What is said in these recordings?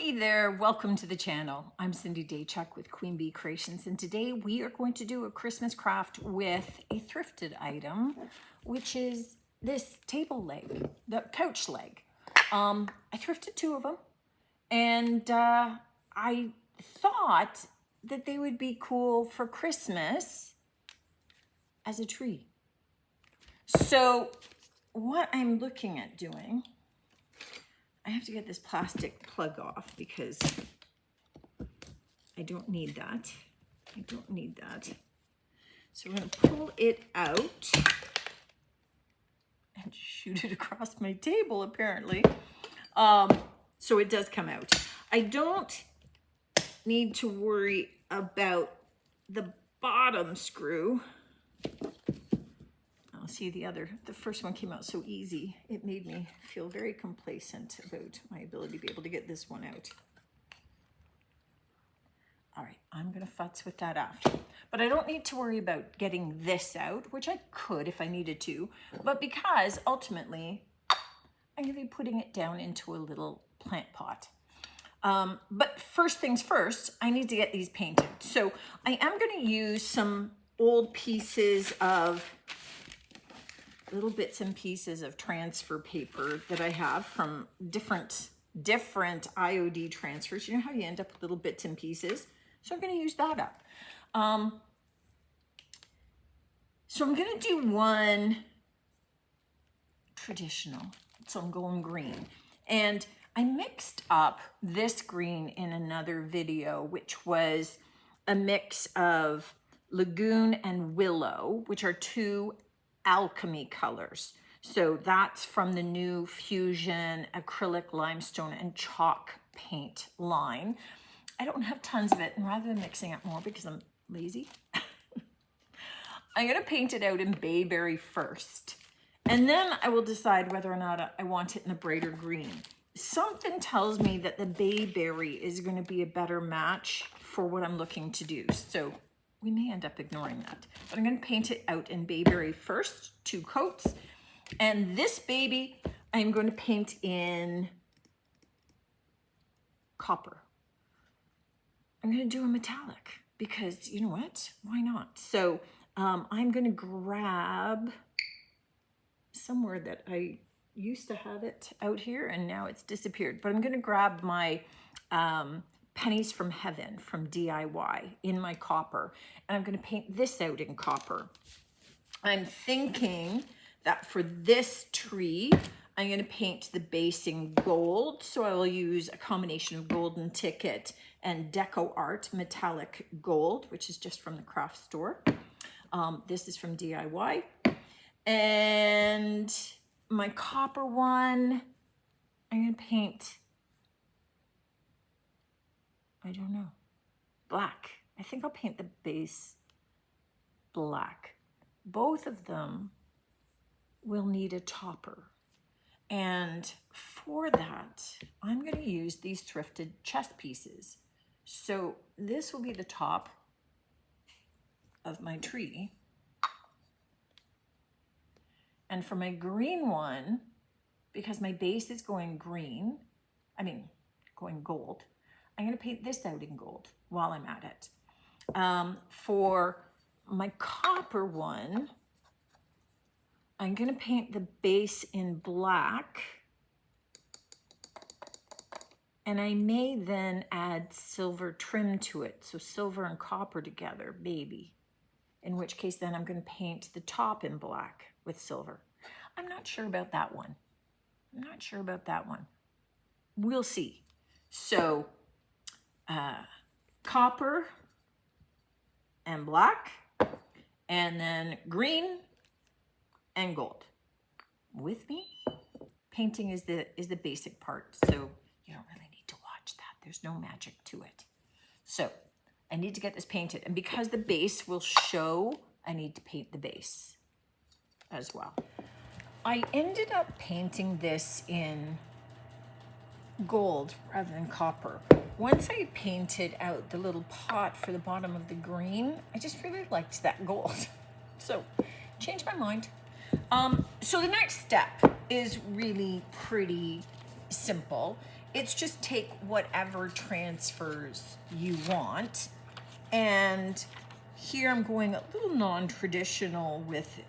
Hey there, welcome to the channel. I'm Cindy Daychuck with Queen Bee Creations, and today we are going to do a Christmas craft with a thrifted item, which is this table leg, the couch leg. I thrifted two of them, and I thought that they would be cool for Christmas as a tree. So what I'm looking at doing, I have to get this plastic plug off because I don't need that. I don't need that. So we're going to pull it out and shoot it across my table, apparently. So it does come out. I don't need to worry about the bottom screw. See, the first one came out so easy. It made me feel very complacent about my ability to be able to get this one out. All right, I'm gonna futz with that after. But I don't need to worry about getting this out, which I could if I needed to, but because ultimately I'm gonna be putting it down into a little plant pot. But first things first, I need to get these painted. So I am gonna use some old pieces of little bits and pieces of transfer paper that I have from different IOD transfers. You know how you end up with little bits and pieces? So I'm going to use that up. So I'm going to do one traditional. So I'm going green. And I mixed up this green in another video, which was a mix of Lagoon and Willow, which are two alchemy colors. So that's from the new Fusion acrylic limestone and chalk paint line. I don't have tons of it, and rather than mixing up more because I'm lazy, I'm gonna paint it out in bayberry first. And then I will decide whether or not I want it in a brighter green. Something tells me that the bayberry is gonna be a better match for what I'm looking to do. So we may end up ignoring that, but I'm going to paint it out in bayberry first, 2 coats. And this baby, I'm going to paint in copper. I'm going to do a metallic because you know what? Why not? So I'm going to grab somewhere that I used to have it out here and now it's disappeared, but I'm going to grab my Pennies from Heaven from DIY in my copper, and I'm going to paint this out in copper. I'm thinking that for this tree, I'm going to paint the base in gold, so I will use a combination of Golden Ticket and Deco Art metallic gold, which is just from the craft store. This is from DIY, and my copper one, I'm going to paint, I don't know, black. I think I'll paint the base black. Both of them will need a topper. And for that, I'm going to use these thrifted chess pieces. So this will be the top of my tree. And for my green one, because my base is going green, going gold, I'm going to paint this out in gold while I'm at it. For my copper one, I'm going to paint the base in black. And I may then add silver trim to it. So silver and copper together, baby. In which case then I'm going to paint the top in black with silver. I'm not sure about that one. We'll see. So copper and black, and then green and gold. With me? Painting is the basic part, so you don't really need to watch that. There's no magic to it. So I need to get this painted, and because the base will show, I need to paint the base as well. I ended up painting this in gold rather than copper. Once I painted out the little pot for the bottom of the green, I just really liked that gold. So changed my mind. So the next step is really pretty simple. it's just take whatever transfers you want. And here I'm going a little non-traditional with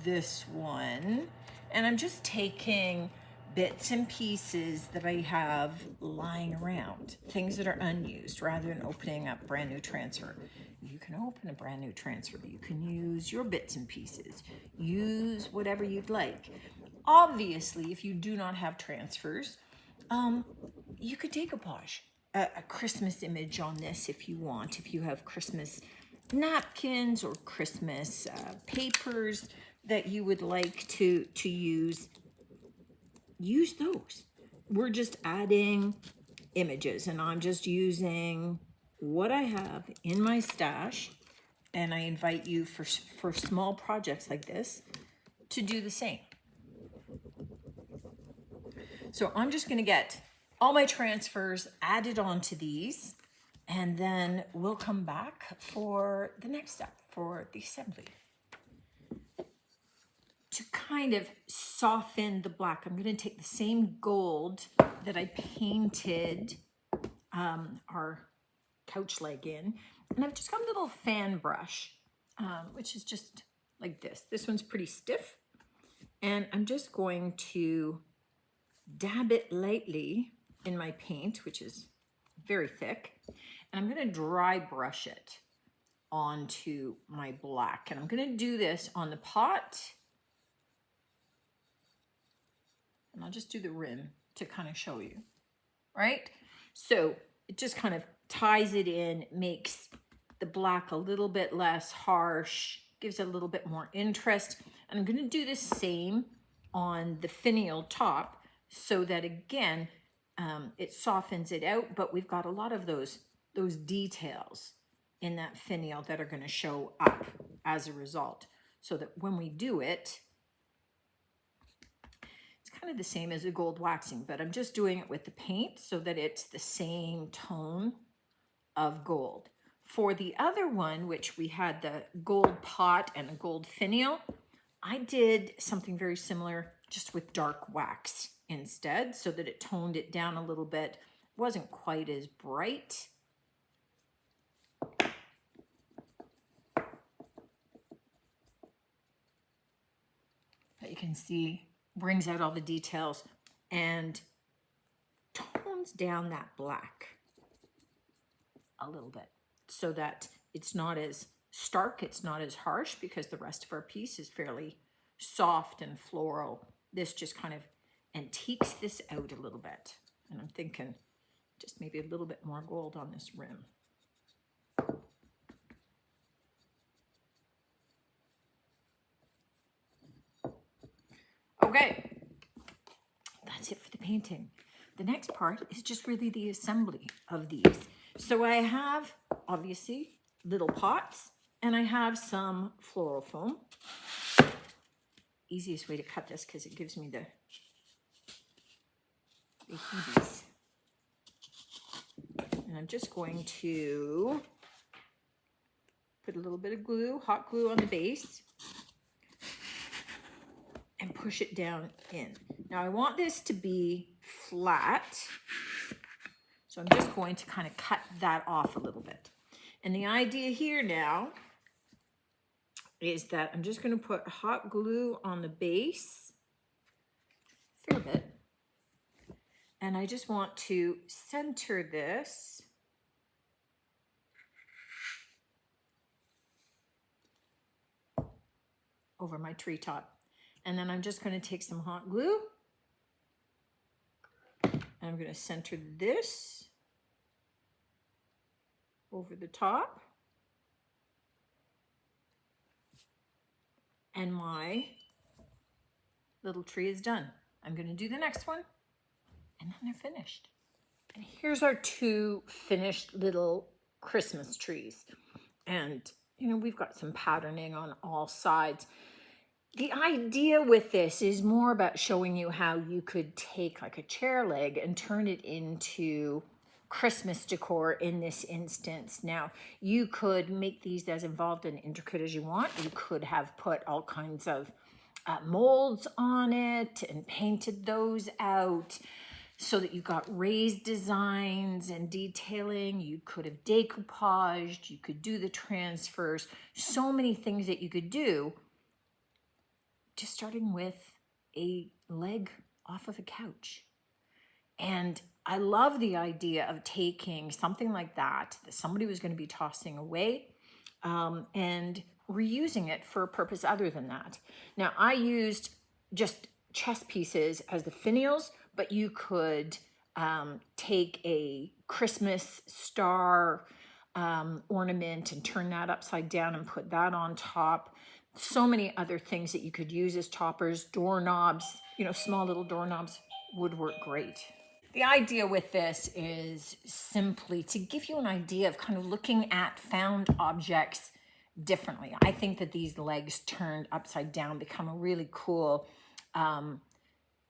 this one. And I'm just taking bits and pieces that I have lying around, things that are unused, rather than opening up brand new transfer. You can open a brand new transfer. You can use your bits and pieces. Use whatever you'd like. Obviously, if you do not have transfers, you could decoupage a Christmas image on this if you want. If you have Christmas napkins or Christmas papers that you would like to use those. We're just adding images, and I'm just using what I have in my stash, and I invite you for small projects like this to do the same. So I'm just going to get all my transfers added onto these, and then we'll come back for the next step, for the assembly. To kind of soften the black, I'm going to take the same gold that I painted our couch leg in, and I've just got a little fan brush, which is just like this. This one's pretty stiff, and I'm just going to dab it lightly in my paint, which is very thick, and I'm going to dry brush it onto my black. And I'm going to do this on the pot, and I'll just do the rim to kind of show you, right? So it just kind of ties it in, makes the black a little bit less harsh, gives it a little bit more interest. And I'm going to do the same on the finial top, so that again, it softens it out, but we've got a lot of those details in that finial that are going to show up as a result, so that when we do it, it's kind of the same as a gold waxing, but I'm just doing it with the paint so that it's the same tone of gold. For the other one, which we had the gold pot and a gold finial, I did something very similar, just with dark wax instead, so that it toned it down a little bit. It wasn't quite as bright. But you can see, brings out all the details and tones down that black a little bit, so that it's not as stark, it's not as harsh, because the rest of our piece is fairly soft and floral. This just kind of antiques this out a little bit. And I'm thinking just maybe a little bit more gold on this rim. Okay, that's it for the painting. The next part is just really the assembly of these. So I have, obviously, little pots, and I have some floral foam. Easiest way to cut this, because it gives me the heebies. And I'm just going to put a little bit of glue, hot glue on the base, and push it down in. Now I want this to be flat, so I'm just going to kind of cut that off a little bit. And the idea here now is that I'm just going to put hot glue on the base, a fair bit, and I just want to center this over my treetop. And then I'm just going to take some hot glue, and I'm going to center this over the top. And my little tree is done. I'm going to do the next one, and then they're finished. And here's our two finished little Christmas trees. And, you know, we've got some patterning on all sides. The idea with this is more about showing you how you could take like a chair leg and turn it into Christmas decor in this instance. Now, you could make these as involved and intricate as you want. You could have put all kinds of molds on it and painted those out. so that you got raised designs and detailing. You could have decoupaged, you could do the transfers, so many things that you could do, just starting with a leg off of a couch. And I love the idea of taking something like that somebody was going to be tossing away, and reusing it for a purpose other than that. Now, I used just chess pieces as the finials, but you could take a Christmas star ornament and turn that upside down and put that on top. So many other things that you could use as toppers. Doorknobs, small little doorknobs would work great. The idea with this is simply to give you an idea of kind of looking at found objects differently. I think that these legs turned upside down become a really cool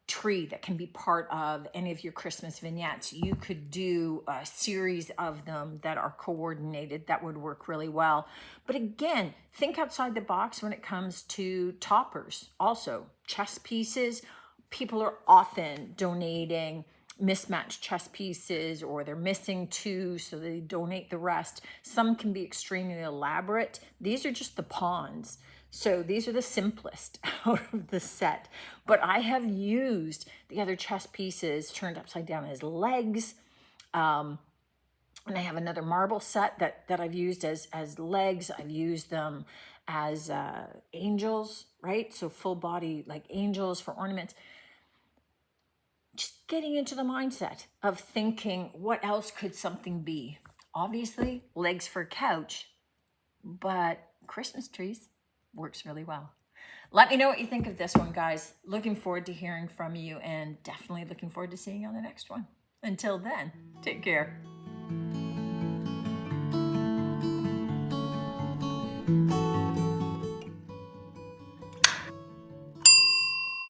tree that can be part of any of your Christmas vignettes. You could do a series of them that are coordinated. That would work really well. But again, think outside the box when it comes to toppers. Also, chess pieces. People are often donating mismatched chess pieces, or they're missing two, so they donate the rest. Some can be extremely elaborate. These are just the pawns. So these are the simplest out of the set. But I have used the other chess pieces turned upside down as legs. And I have another marble set that I've used as legs. I've used them as angels, right? So full body like angels for ornaments. Just getting into the mindset of thinking, what else could something be? Obviously, legs for a couch, but Christmas trees works really well. Let me know what you think of this one, guys. Looking forward to hearing from you, and definitely looking forward to seeing you on the next one. Until then, take care.